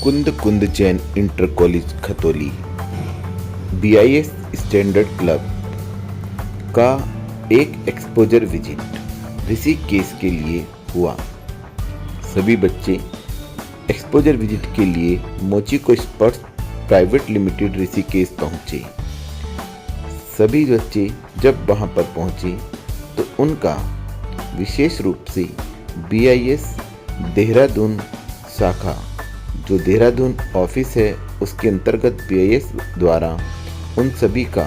कुंद कुंद Jain inter college Khatauli BIS standard club का एक एक्सपोजर विजिट ऋषिकेश के लिए हुआ। सभी बच्चे एक्सपोजर विजिट के लिए मोचिको स्पोर्ट्स प्राइवेट लिमिटेड ऋषिकेश पहुंचे। सभी बच्चे जब वहां पर पहुंचे तो उनका विशेष रूप से BIS देहरादून शाखा, जो देहरादून ऑफिस है, उसके अंतर्गत BIS द्वारा उन सभी का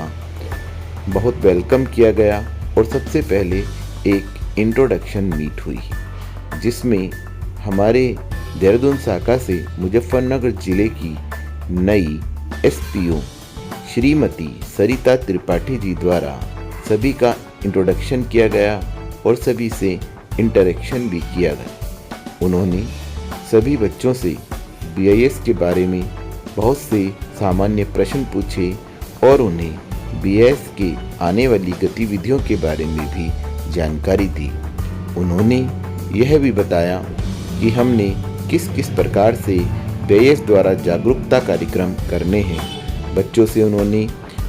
बहुत वेलकम किया गया और सबसे पहले एक इंट्रोडक्शन मीट हुई, जिसमें हमारे देहरादून शाखा से मुजफ्फरनगर ज़िले की नई SPO श्रीमती सरिता त्रिपाठी जी द्वारा सभी का इंट्रोडक्शन किया गया और सभी से इंटरेक्शन भी किया गया। उन्होंने सभी बच्चों से BIS के बारे में बहुत से सामान्य प्रश्न पूछे और उन्हें BIS के आने वाली गतिविधियों के बारे में भी जानकारी दी। उन्होंने यह भी बताया कि हमने किस किस प्रकार से BIS द्वारा जागरूकता कार्यक्रम करने हैं। बच्चों से उन्होंने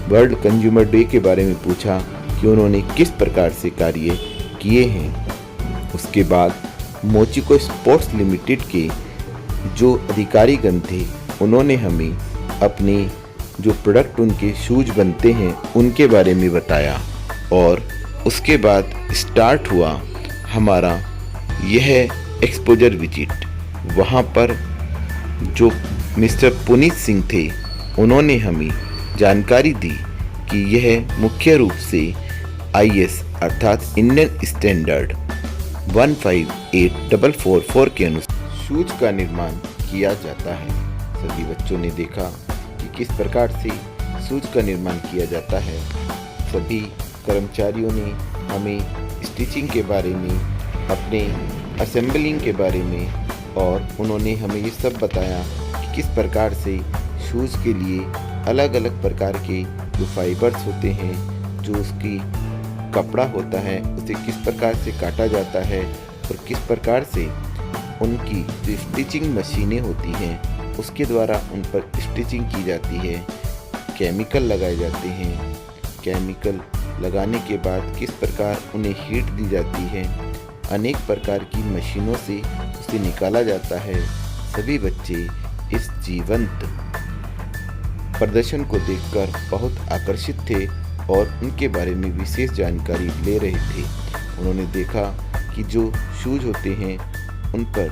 वर्ल्ड कंज्यूमर डे के बारे में पूछा कि उन्होंने किस प्रकार से कार्य किए हैं। उसके बाद मोचिको स्पोर्ट्स लिमिटेड के जो अधिकारीगण थे, उन्होंने हमें अपने जो प्रोडक्ट उनके शूज़ बनते हैं उनके बारे में बताया और उसके बाद स्टार्ट हुआ हमारा यह एक्सपोजर विजिट। वहाँ पर जो मिस्टर पुनीत सिंह थे, उन्होंने हमें जानकारी दी कि यह मुख्य रूप से IS अर्थात इंडियन स्टैंडर्ड 158444 के अनुसार शूज का निर्माण किया जाता है। सभी बच्चों ने देखा कि किस प्रकार से शूज का निर्माण किया जाता है। सभी कर्मचारियों ने हमें स्टिचिंग के बारे में, अपने असेंबलिंग के बारे में और उन्होंने हमें ये सब बताया कि किस प्रकार से शूज़ के लिए अलग अलग प्रकार के जो फाइबर्स होते हैं, जो उसकी कपड़ा होता है, उसे किस प्रकार से काटा जाता है और किस प्रकार से उनकी जो स्टिचिंग मशीनें होती हैं उसके द्वारा उन पर स्टिचिंग की जाती है। केमिकल लगाए जाते हैं, केमिकल लगाने के बाद किस प्रकार उन्हें हीट दी जाती है, अनेक प्रकार की मशीनों से उसे निकाला जाता है। सभी बच्चे इस जीवंत प्रदर्शन को देखकर बहुत आकर्षित थे और उनके बारे में विशेष जानकारी ले रहे थे। उन्होंने देखा कि जो शूज़ होते हैं उन पर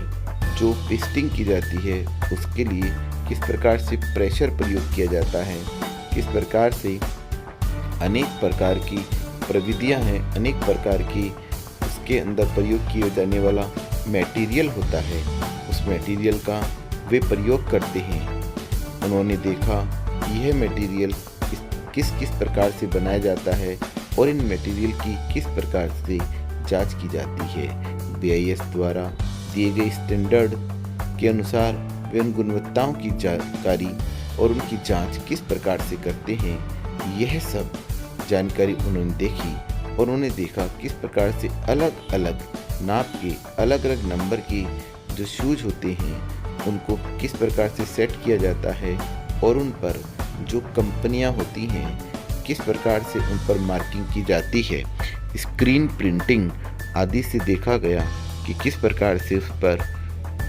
जो पेस्टिंग की जाती है उसके लिए किस प्रकार से प्रेशर प्रयोग किया जाता है, किस प्रकार से अनेक प्रकार की प्रविधियां हैं, अनेक प्रकार की उसके अंदर प्रयोग किए जाने वाला मटेरियल होता है, उस मटेरियल का वे प्रयोग करते हैं। उन्होंने देखा कि यह मटेरियल किस किस प्रकार से बनाया जाता है और इन मटेरियल की किस प्रकार से जांच की जाती है। BIS द्वारा दिए गए स्टैंडर्ड के अनुसार वे उन गुणवत्ताओं की जानकारी और उनकी जांच किस प्रकार से करते हैं, यह सब जानकारी उन्होंने देखी और उन्होंने देखा किस प्रकार से अलग अलग नाप के, अलग अलग नंबर के जो शूज़ होते हैं उनको किस प्रकार से सेट किया जाता है और उन पर जो कंपनियां होती हैं किस प्रकार से उन पर मार्किंग की जाती है। स्क्रीन प्रिंटिंग आदि से देखा गया कि किस प्रकार से उस पर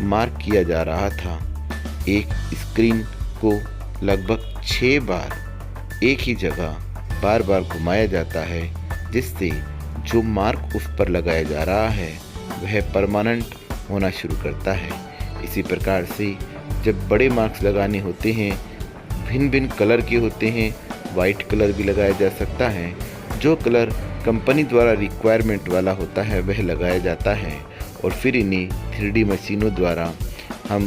मार्क किया जा रहा था। एक स्क्रीन को लगभग 6 बार एक ही जगह बार बार घुमाया जाता है, जिससे जो मार्क उस पर लगाया जा रहा है वह परमानेंट होना शुरू करता है। इसी प्रकार से जब बड़े मार्क्स लगाने होते हैं, भिन्न भिन्न कलर के होते हैं, वाइट कलर भी लगाया जा सकता है। जो कलर कंपनी द्वारा रिक्वायरमेंट वाला होता है वह लगाया जाता है और फिर इन्हें 3D मशीनों द्वारा हम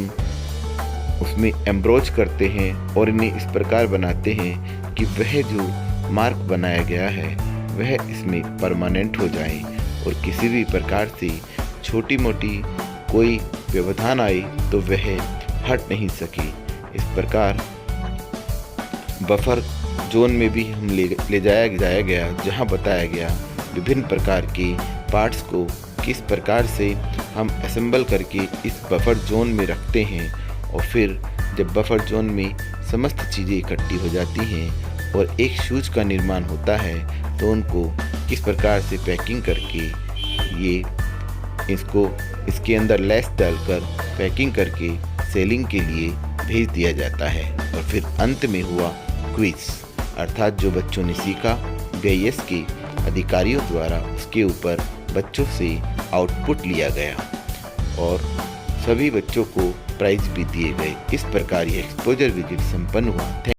उसमें एम्ब्रोच करते हैं और इन्हें इस प्रकार बनाते हैं कि वह जो मार्क बनाया गया है वह इसमें परमानेंट हो जाए और किसी भी प्रकार से छोटी मोटी कोई व्यवधान आए तो वह हट नहीं सके। इस प्रकार बफर जोन में भी हम ले जाया गया, जहां बताया गया विभिन्न प्रकार के पार्ट्स को किस प्रकार से हम असेंबल करके इस बफर जोन में रखते हैं और फिर जब बफर जोन में समस्त चीज़ें इकट्ठी हो जाती हैं और एक शूज़ का निर्माण होता है तो उनको किस प्रकार से पैकिंग करके ये इसके अंदर लेस डालकर पैकिंग करके सेलिंग के लिए भेज दिया जाता है। और फिर अंत में हुआ क्विज, अर्थात जो बच्चों ने सीखा बीआईएस के अधिकारियों द्वारा उसके ऊपर बच्चों से आउटपुट लिया गया और सभी बच्चों को प्राइज भी दिए गए। इस प्रकार यह एक्सपोजर विजिट संपन्न हुआ।